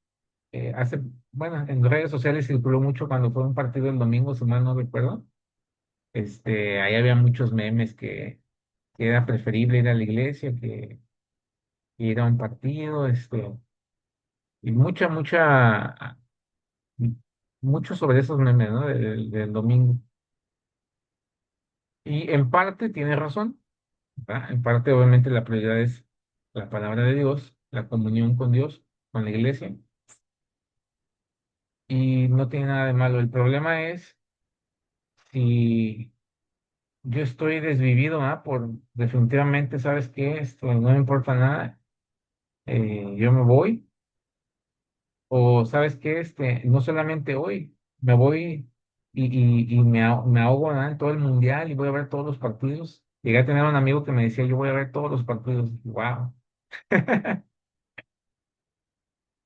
bueno, en redes sociales circuló mucho cuando fue un partido el domingo, si mal no recuerdo. Ahí había muchos memes que era preferible ir a la iglesia que ir a un partido, y mucho sobre esos memes, ¿no? Del domingo. Y en parte tiene razón, ¿verdad? En parte, obviamente, la prioridad es la palabra de Dios, la comunión con Dios, con la iglesia, y no tiene nada de malo. El problema es si yo estoy desvivido, ¿ah? Por definitivamente, ¿sabes qué? Esto no me importa nada, yo me voy, o ¿sabes qué? No solamente hoy, me voy me ahogo, ¿ah? En todo el mundial y voy a ver todos los partidos. Llegué a tener un amigo que me decía, yo voy a ver todos los partidos. Wow.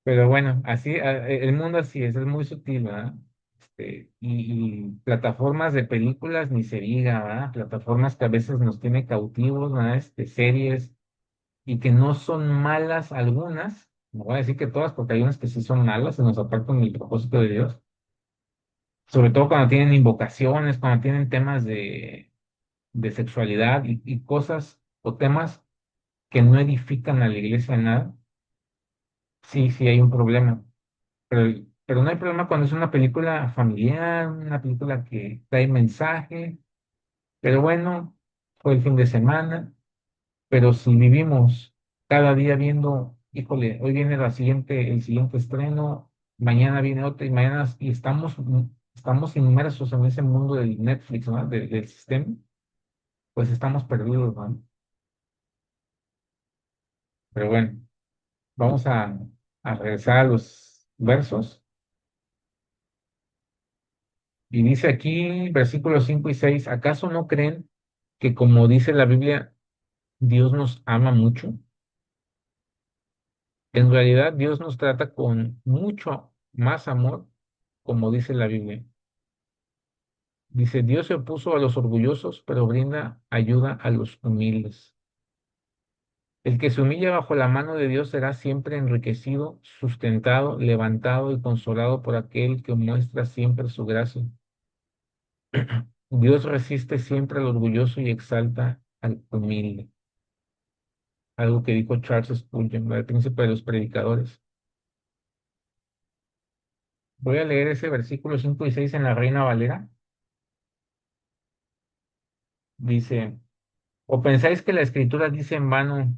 Pero bueno, así, el mundo así es muy sutil, ¿verdad? Y plataformas de películas, ni se diga, ¿verdad? Plataformas que a veces nos tienen cautivos, ¿verdad? Series, y que no son malas algunas, no voy a decir que todas, porque hay unas que sí son malas, se nos apartan del propósito de Dios, sobre todo cuando tienen invocaciones, cuando tienen temas de sexualidad y cosas o temas que no edifican a la iglesia en nada, sí, sí hay un problema. Pero no hay problema cuando es una película familiar, una película que trae mensaje, pero bueno, fue el fin de semana, pero si vivimos cada día viendo, híjole, hoy viene el siguiente estreno, mañana viene otro y mañana, y estamos inmersos en ese mundo del Netflix, ¿no? Del sistema, pues estamos perdidos, ¿no? Pero bueno, vamos a regresar a los versos. Y dice aquí, versículos 5 y 6, ¿acaso no creen que como dice la Biblia, Dios nos ama mucho? En realidad, Dios nos trata con mucho más amor, como dice la Biblia. Dice, Dios se opuso a los orgullosos, pero brinda ayuda a los humildes. El que se humilla bajo la mano de Dios será siempre enriquecido, sustentado, levantado y consolado por aquel que muestra siempre su gracia. Dios resiste siempre al orgulloso y exalta al humilde. Algo que dijo Charles Spurgeon, el príncipe de los predicadores. Voy a leer ese versículo 5 y 6 en la Reina Valera. Dice, ¿o pensáis que la Escritura dice en vano,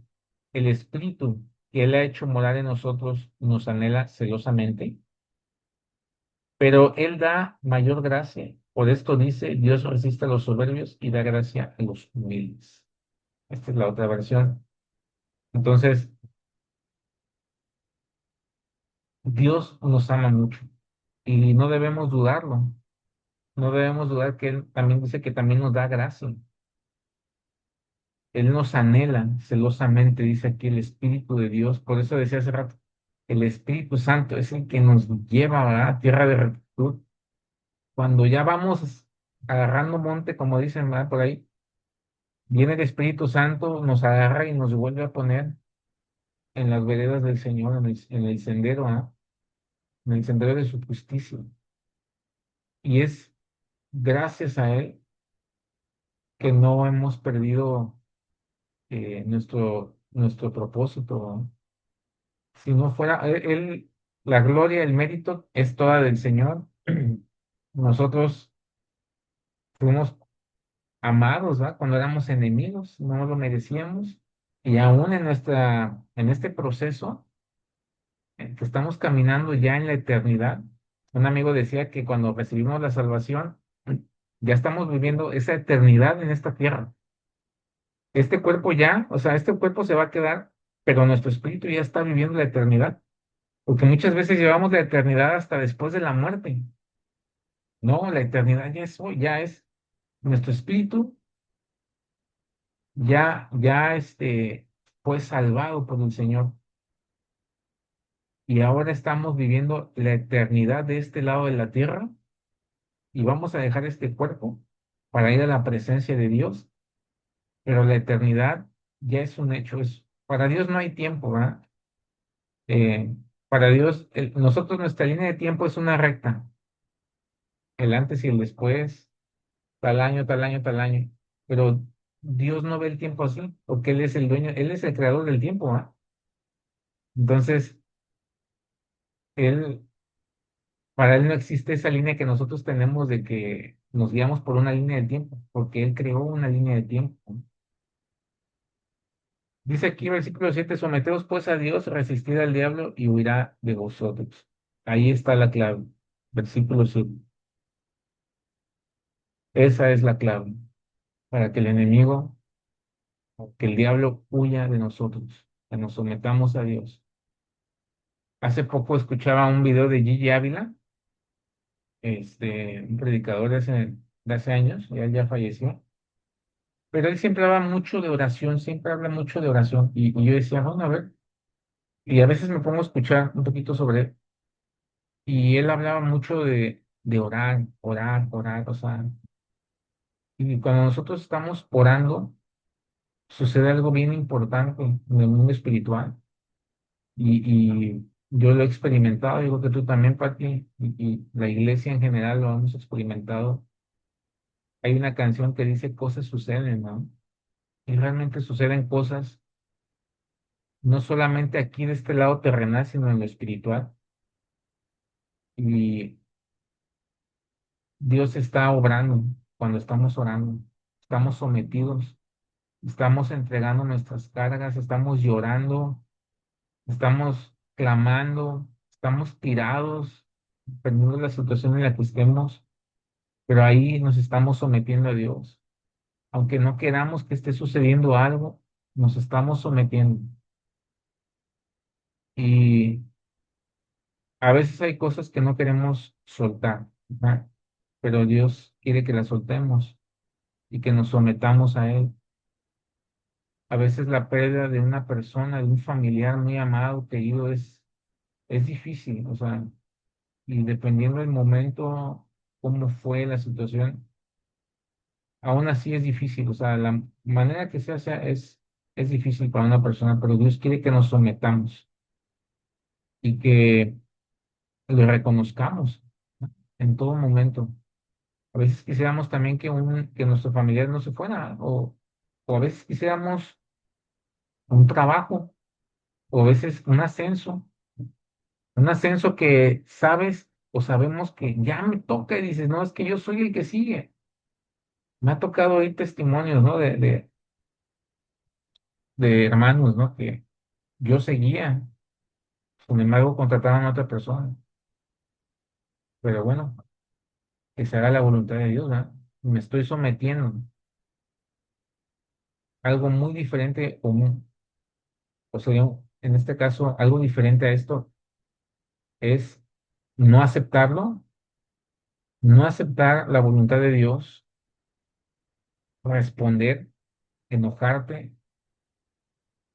el Espíritu que Él ha hecho morar en nosotros nos anhela celosamente? Pero Él da mayor gracia. Por esto dice, Dios resiste a los soberbios y da gracia a los humildes. Esta es la otra versión. Entonces, Dios nos ama mucho y no debemos dudarlo. No debemos dudar que Él también dice que también nos da gracia. Él nos anhela celosamente, dice aquí el Espíritu de Dios. Por eso decía hace rato, el Espíritu Santo es el que nos lleva, ¿verdad? A tierra de rectitud. Cuando ya vamos agarrando monte, como dicen, ¿verdad? Por ahí, viene el Espíritu Santo, nos agarra y nos vuelve a poner en las veredas del Señor, en el sendero, ¿verdad? En el sendero de su justicia. Y es gracias a Él que no hemos perdido nuestro propósito, ¿verdad? Si no fuera la gloria, el mérito es toda del Señor. Nosotros fuimos amados, ¿va? Cuando éramos enemigos, no lo merecíamos. Y aún en este proceso, que estamos caminando ya en la eternidad, un amigo decía que cuando recibimos la salvación, ya estamos viviendo esa eternidad en esta tierra. Este cuerpo ya, o sea, este cuerpo se va a quedar, pero nuestro espíritu ya está viviendo la eternidad. Porque muchas veces llevamos la eternidad hasta después de la muerte. No, la eternidad ya es hoy, ya es nuestro espíritu, ya fue salvado por el Señor. y ahora estamos viviendo la eternidad de este lado de la tierra y vamos a dejar este cuerpo para ir a la presencia de Dios, pero la eternidad ya es un hecho. Para Dios no hay tiempo, ¿verdad? Para Dios, nosotros nuestra línea de tiempo es una recta, el antes y el después, tal año, tal año, tal año, pero Dios no ve el tiempo así, porque Él es el dueño, Él es el creador del tiempo, ¿verdad? Entonces, Él, para Él no existe esa línea que nosotros tenemos de que nos guiamos por una línea de tiempo, porque Él creó una línea de tiempo. Dice aquí, versículo 7: someteos pues a Dios, resistid al diablo y huirá de vosotros. Ahí está la clave. Versículo 7. Esa es la clave para que el enemigo, que el diablo huya de nosotros, que nos sometamos a Dios. Hace poco escuchaba un video de Gigi Ávila, un predicador de hace años, ya falleció, pero él siempre habla mucho de oración, siempre habla mucho de oración. Y yo decía, bueno, a ver, y a veces me pongo a escuchar un poquito sobre él. Y él hablaba mucho de orar, orar, orar, o sea, y cuando nosotros estamos orando, sucede algo bien importante en el mundo espiritual. Y yo lo he experimentado, digo que tú también, Pati, y la iglesia en general lo hemos experimentado. Hay una canción que dice cosas suceden, ¿no? Y realmente suceden cosas, no solamente aquí de este lado terrenal, sino en lo espiritual. Y Dios está obrando cuando estamos orando, estamos sometidos. Estamos entregando nuestras cargas, estamos llorando, estamos clamando, estamos tirados, dependiendo de la situación en la que estemos, pero ahí nos estamos sometiendo a Dios. Aunque no queramos que esté sucediendo algo, nos estamos sometiendo. Y a veces hay cosas que no queremos soltar, ¿verdad? Pero Dios quiere que las soltemos y que nos sometamos a Él. A veces la pérdida de una persona, de un familiar muy amado, querido, es difícil, o sea, y dependiendo del momento, cómo fue la situación, aún así es difícil, o sea, la manera que sea es difícil para una persona, pero Dios quiere que nos sometamos y que le reconozcamos, ¿no? En todo momento. A veces quisiéramos también que nuestro familiar no se fuera, o a veces quisiéramos un trabajo, o a veces un ascenso que sabes o sabemos que ya me toca y dices, no, es que yo soy el que sigue. Me ha tocado oír testimonios, ¿no? De hermanos, ¿no? Que yo seguía, sin embargo, contrataron a otra persona. Pero bueno, que se haga la voluntad de Dios, ¿verdad? Me estoy sometiendo. Algo muy diferente, o sea, en este caso, algo diferente a esto es no aceptarlo, no aceptar la voluntad de Dios, responder, enojarte,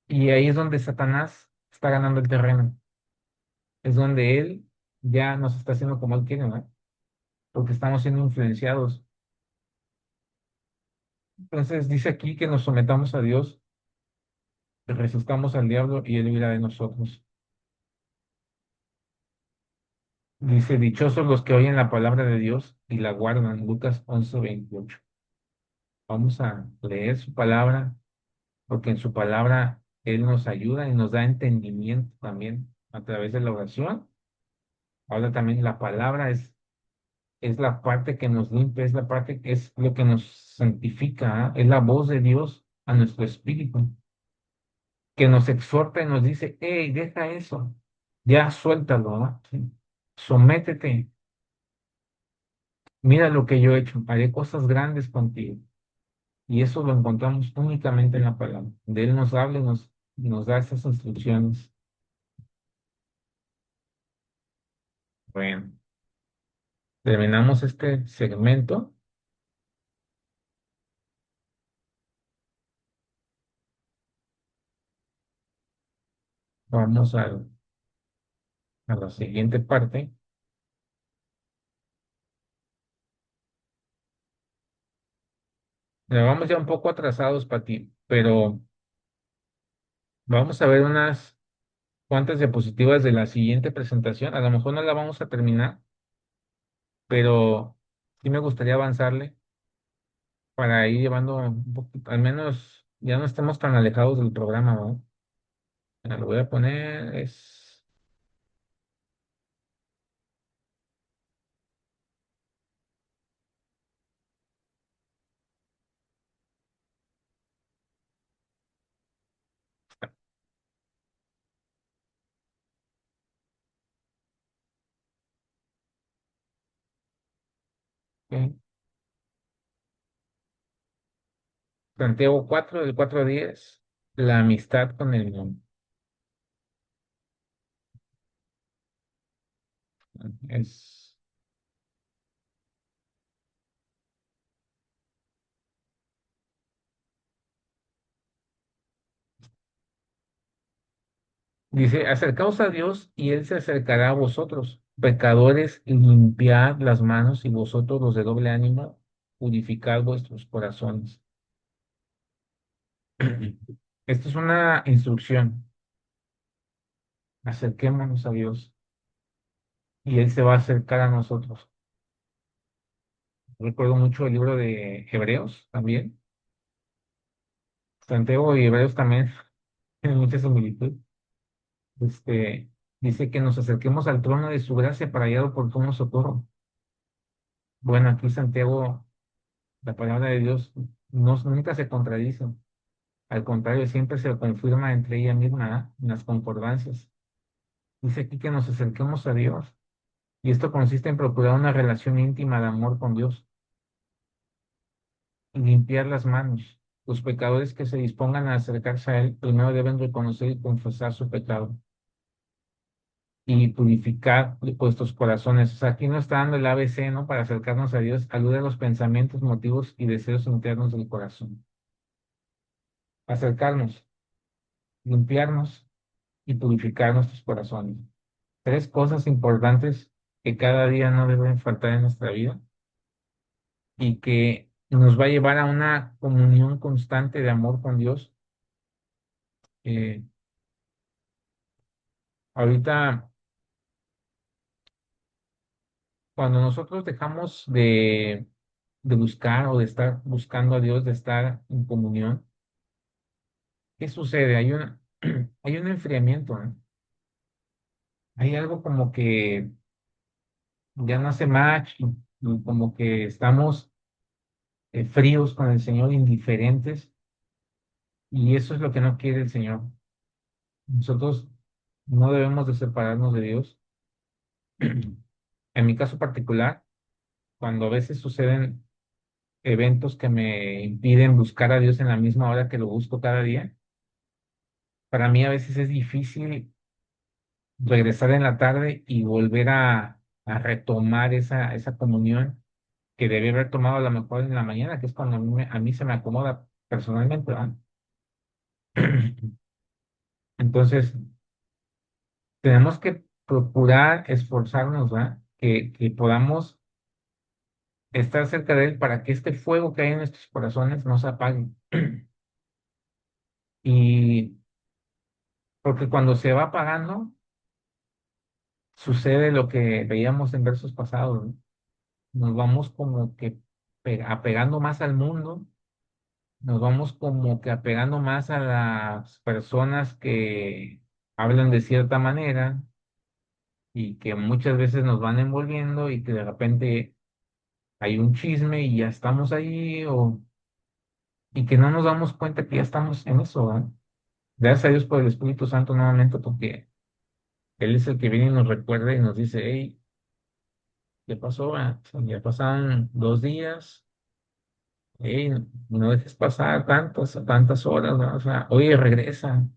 y ahí es donde Satanás está ganando el terreno. Es donde él ya nos está haciendo como él quiere, ¿verdad? Porque estamos siendo influenciados. Entonces dice aquí que nos sometamos a Dios, que resistamos al diablo y él huirá de nosotros. Dice, dichosos los que oyen la palabra de Dios y la guardan. Lucas 11:28. Vamos a leer su palabra, porque en su palabra Él nos ayuda y nos da entendimiento también a través de la oración. Ahora también la palabra es la parte que nos limpia, es la parte que es lo que nos santifica, ¿ah? Es la voz de Dios a nuestro espíritu, que nos exhorta y nos dice, hey, deja eso, ya suéltalo, ¿no? Sí. Sométete, mira lo que yo he hecho, haré cosas grandes contigo. Y eso lo encontramos únicamente en la palabra. De Él nos habla y nos da esas instrucciones. Bueno, terminamos este segmento. Vamos al a la siguiente parte. Vamos ya un poco atrasados, Pati, pero vamos a ver unas cuantas diapositivas de la siguiente presentación. A lo mejor no la vamos a terminar, pero sí me gustaría avanzarle para ir llevando un poquito, al menos ya no estemos tan alejados del programa, ¿no? Lo voy a poner, es... ok. Santiago 4 del 4 a 10, la amistad con el mundo. Es, dice, acercaos a Dios y Él se acercará a vosotros, pecadores, limpiad las manos y vosotros los de doble ánimo, purificad vuestros corazones. Esto es una instrucción. Acerquémonos a Dios y Él se va a acercar a nosotros. Recuerdo mucho el libro de Hebreos también. Santiago y Hebreos también tienen mucha similitud. Este, dice que nos acerquemos al trono de su gracia para hallar oportuno socorro. Bueno, aquí Santiago, la palabra de Dios nunca se contradice. Al contrario, siempre se confirma entre ella misma, ¿ah? En las concordancias. Dice aquí que nos acerquemos a Dios. Y esto consiste en procurar una relación íntima de amor con Dios y limpiar las manos. Los pecadores que se dispongan a acercarse a Él primero deben reconocer y confesar su pecado y purificar vuestros corazones. O sea, aquí nos está dando el ABC, ¿no? Para acercarnos a Dios, alude a los pensamientos, motivos y deseos internos del corazón. Acercarnos, limpiarnos y purificar nuestros corazones. Tres cosas importantes que cada día no deben faltar en nuestra vida y que nos va a llevar a una comunión constante de amor con Dios. Eh, ahorita, cuando nosotros dejamos de buscar o de estar buscando a Dios, de estar en comunión, ¿qué sucede? Hay un enfriamiento, ¿no? Hay algo como que ya no hace match y como que estamos fríos con el Señor, indiferentes, y eso es lo que no quiere el Señor. Nosotros no debemos de separarnos de Dios. En mi caso particular, cuando a veces suceden eventos que me impiden buscar a Dios en la misma hora que lo busco cada día, para mí a veces es difícil regresar en la tarde y volver a retomar esa comunión que debí haber tomado a lo mejor en la mañana, que es cuando a mí se me acomoda personalmente, ¿verdad? Entonces, tenemos que procurar esforzarnos, ¿verdad? Que podamos estar cerca de Él para que este fuego que hay en nuestros corazones no se apague. Y porque cuando se va apagando, sucede lo que veíamos en versos pasados, ¿no? Nos vamos como que apegando más al mundo, nos vamos como que apegando más a las personas que hablan de cierta manera y que muchas veces nos van envolviendo y que de repente hay un chisme y ya estamos ahí y que no nos damos cuenta que ya estamos en eso, ¿verdad? Gracias a Dios por el Espíritu Santo nuevamente porque Él es el que viene y nos recuerda y nos dice, hey, ¿qué pasó? ¿Va? O sea, ya pasaron 2 días. Hey, no dejes pasar tantas horas, ¿no? O sea, oye, regresa.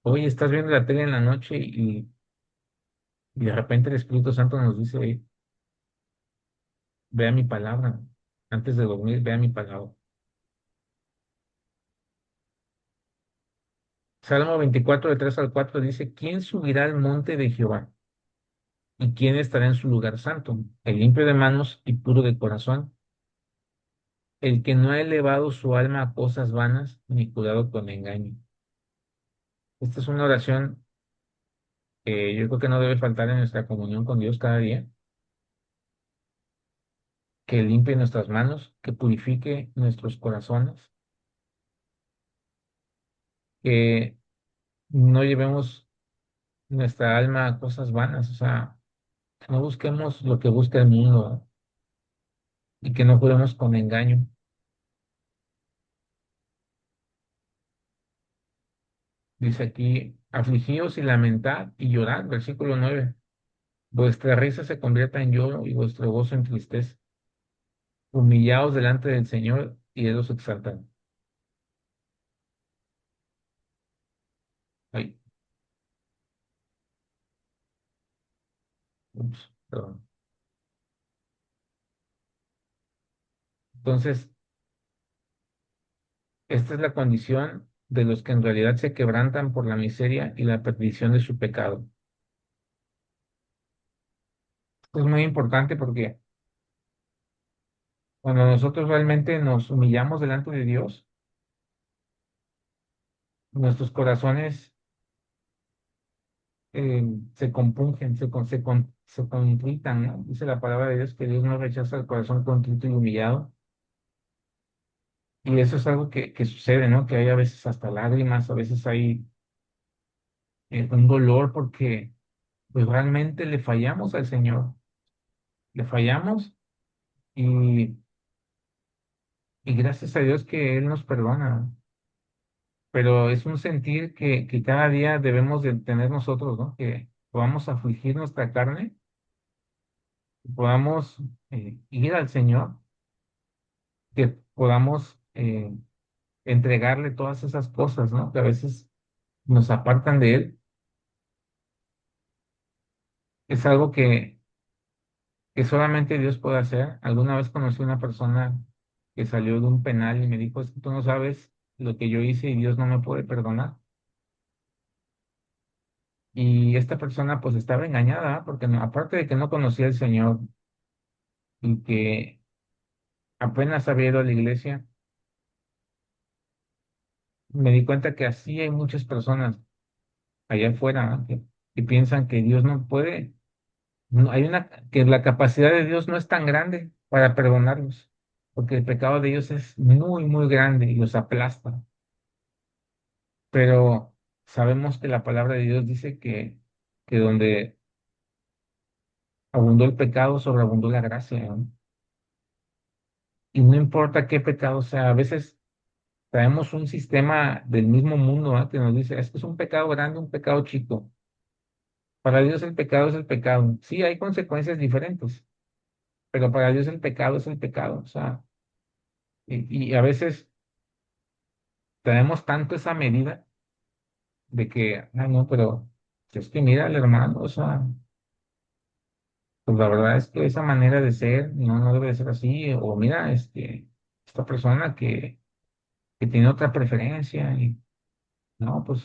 Oye, estás viendo la tele en la noche y de repente el Espíritu Santo nos dice, "Hey, vea mi palabra. Antes de dormir, vea mi palabra." Salmo 24 de 3 al 4 dice, ¿quién subirá al monte de Jehová? ¿Y quién estará en su lugar santo? El limpio de manos y puro de corazón, el que no ha elevado su alma a cosas vanas ni cuidado con engaño. Esta es una oración que yo creo que no debe faltar en nuestra comunión con Dios cada día, que limpie nuestras manos, que purifique nuestros corazones, que no llevemos nuestra alma a cosas vanas, o sea, no busquemos lo que busca el mundo y que no juremos con engaño. Dice aquí, afligíos y lamentad y llorad, versículo 9. Vuestra risa se convierta en lloro y vuestro gozo en tristeza. Humillaos delante del Señor y Él os exaltará. Ay, ups, perdón. Entonces, esta es la condición de los que en realidad se quebrantan por la miseria y la perdición de su pecado. Esto es muy importante porque cuando nosotros realmente nos humillamos delante de Dios, nuestros corazones se compungen, se contritan, ¿no? Dice la palabra de Dios que Dios no rechaza el corazón contrito y humillado. Y eso es algo que sucede, ¿no? Que hay a veces hasta lágrimas, a veces hay un dolor porque pues realmente le fallamos al Señor, le fallamos y, y gracias a Dios que Él nos perdona, pero es un sentir que cada día debemos de tener nosotros, ¿no? Que podamos afligir nuestra carne, que podamos ir al Señor, que podamos entregarle todas esas cosas, ¿no? Que a veces nos apartan de Él. Es algo que solamente Dios puede hacer. Alguna vez conocí una persona que salió de un penal y me dijo, es que tú no sabes lo que yo hice y Dios no me puede perdonar. Y esta persona pues estaba engañada, porque aparte de que no conocía al Señor y que apenas había ido a la iglesia, me di cuenta que así hay muchas personas allá afuera, ¿no? Que piensan que Dios no puede, que la capacidad de Dios no es tan grande para perdonarlos, porque el pecado de ellos es muy, muy grande y los aplasta. Pero sabemos que la palabra de Dios dice que donde abundó el pecado, sobreabundó la gracia, ¿no? Y no importa qué pecado sea, a veces traemos un sistema del mismo mundo, ¿no? Que nos dice, es que es un pecado grande, un pecado chico. Para Dios el pecado es el pecado. Sí, hay consecuencias diferentes, pero para Dios el pecado es el pecado. O sea, y a veces tenemos tanto esa medida de que, ah, no, pero es que mira al hermano, o sea, pues la verdad es que esa manera de ser no debe de ser así. O mira, esta persona que tiene otra preferencia y no, pues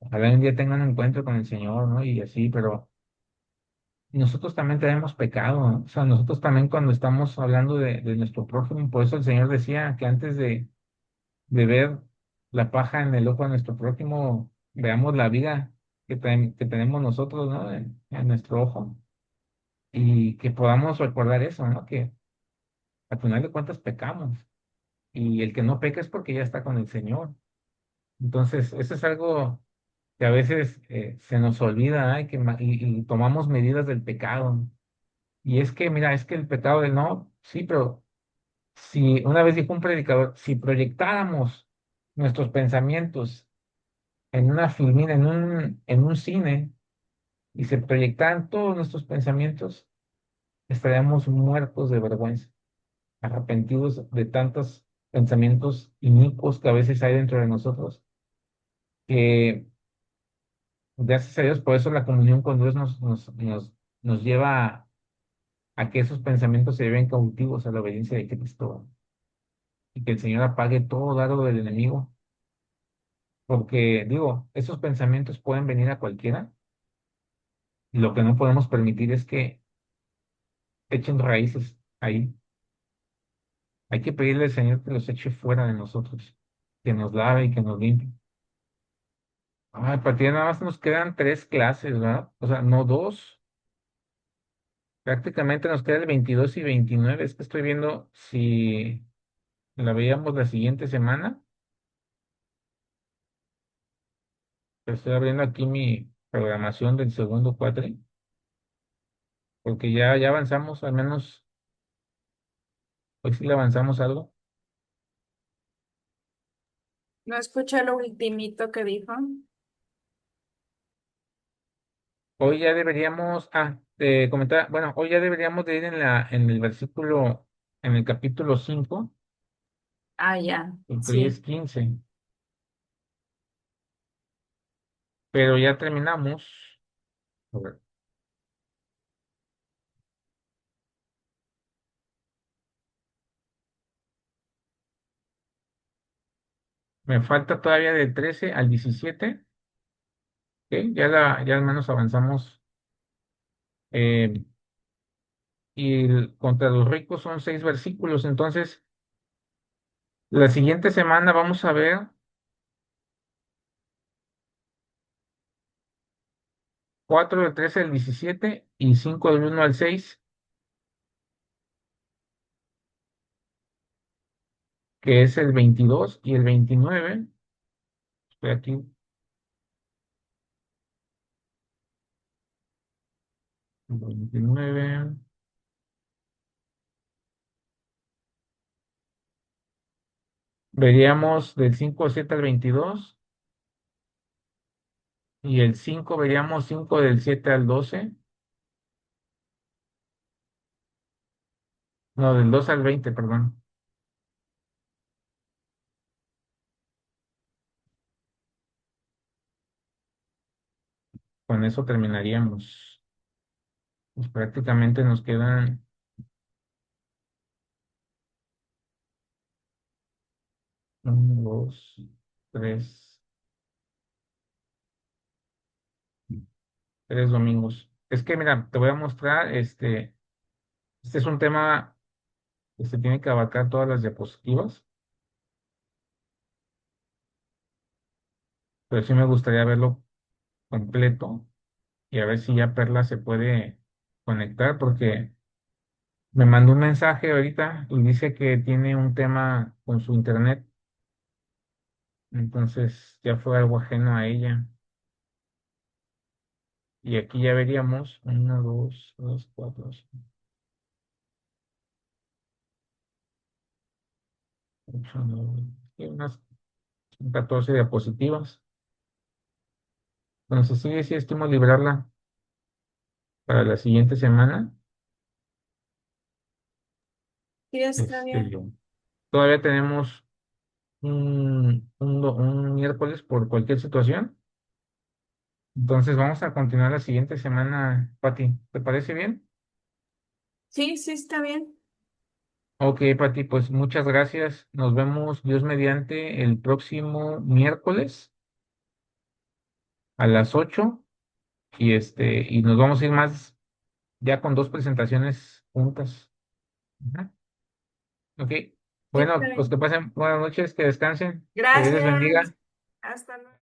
ojalá un día tengan un encuentro con el Señor, ¿no? Y así, pero nosotros también tenemos pecado, ¿no? O sea, nosotros también cuando estamos hablando de nuestro prójimo, por eso el Señor decía que antes de ver la paja en el ojo de nuestro prójimo, veamos la viga que tenemos nosotros, ¿no? En nuestro ojo y que podamos recordar eso, ¿no? Que al final de cuentas pecamos y el que no peca es porque ya está con el Señor. Entonces, eso es algo que a veces se nos olvida, ¿eh? Y tomamos medidas del pecado. Y es que, mira, es que el pecado del no, sí, pero si una vez dijo un predicador, si proyectáramos nuestros pensamientos en una filmina, en un cine, y se proyectaran todos nuestros pensamientos, estaríamos muertos de vergüenza, arrepentidos de tantos pensamientos inicuos que a veces hay dentro de nosotros, que gracias a Dios, por eso la comunión con Dios nos lleva a que esos pensamientos se lleven cautivos a la obediencia de Cristo y que el Señor apague todo dardo del enemigo, porque digo, esos pensamientos pueden venir a cualquiera, Lo que no podemos permitir es que echen raíces ahí. Hay que pedirle al Señor que los eche fuera de nosotros, que nos lave y que nos limpie. Ay, para ti nada más nos quedan 3 clases, ¿verdad? O sea, no dos. Prácticamente nos queda el 22 y 29. Es que estoy viendo si la veíamos la siguiente semana. Estoy abriendo aquí mi programación del segundo cuatri, porque ya avanzamos, al menos hoy sí le avanzamos algo. No escuché lo ultimito que dijo. Hoy ya deberíamos, te comentaba, bueno, hoy ya deberíamos de ir en el versículo, en el capítulo 5, Ah, ya, porque hoy es sí. 15, pero ya terminamos. A ver, me falta todavía del 13 al 17, ¿ok? Ya al menos avanzamos. eh, y contra los ricos son 6 versículos, entonces la siguiente semana vamos a ver 4 del 13 al 17 y 5 del 1 al 6, que es el 22 y el 29. Estoy aquí, 29. Veríamos del 5 7 al 22 y el 5 veríamos 5 del 7 al 12. No, del 2 al 20, perdón. Con eso terminaríamos. Pues prácticamente nos quedan 1, 2, 3, 3 domingos. Es que mira, te voy a mostrar, este es un tema que se tiene que abarcar todas las diapositivas, pero sí me gustaría verlo completo y a ver si ya Perla se puede conectar, porque me mandó un mensaje ahorita y dice que tiene un tema con su internet, entonces ya fue algo ajeno a ella. Y aquí ya veríamos 1, 2, 3, 4, 5, 8, 9, y unas 14 diapositivas. Entonces sí estimo librarla para la siguiente semana. Sí, está Este, bien. todavía tenemos un miércoles por cualquier situación. Entonces vamos a continuar la siguiente semana, Pati. ¿Te parece bien? Sí, sí, está bien. Ok, Pati, pues muchas gracias. Nos vemos, Dios mediante, el próximo miércoles a las 8 y nos vamos a ir más ya con 2 presentaciones juntas. Ajá. Ok. Sí, está Bueno, pues que bien. pasen buenas noches, que descansen, que Dios les Gracias. bendiga. Hasta luego.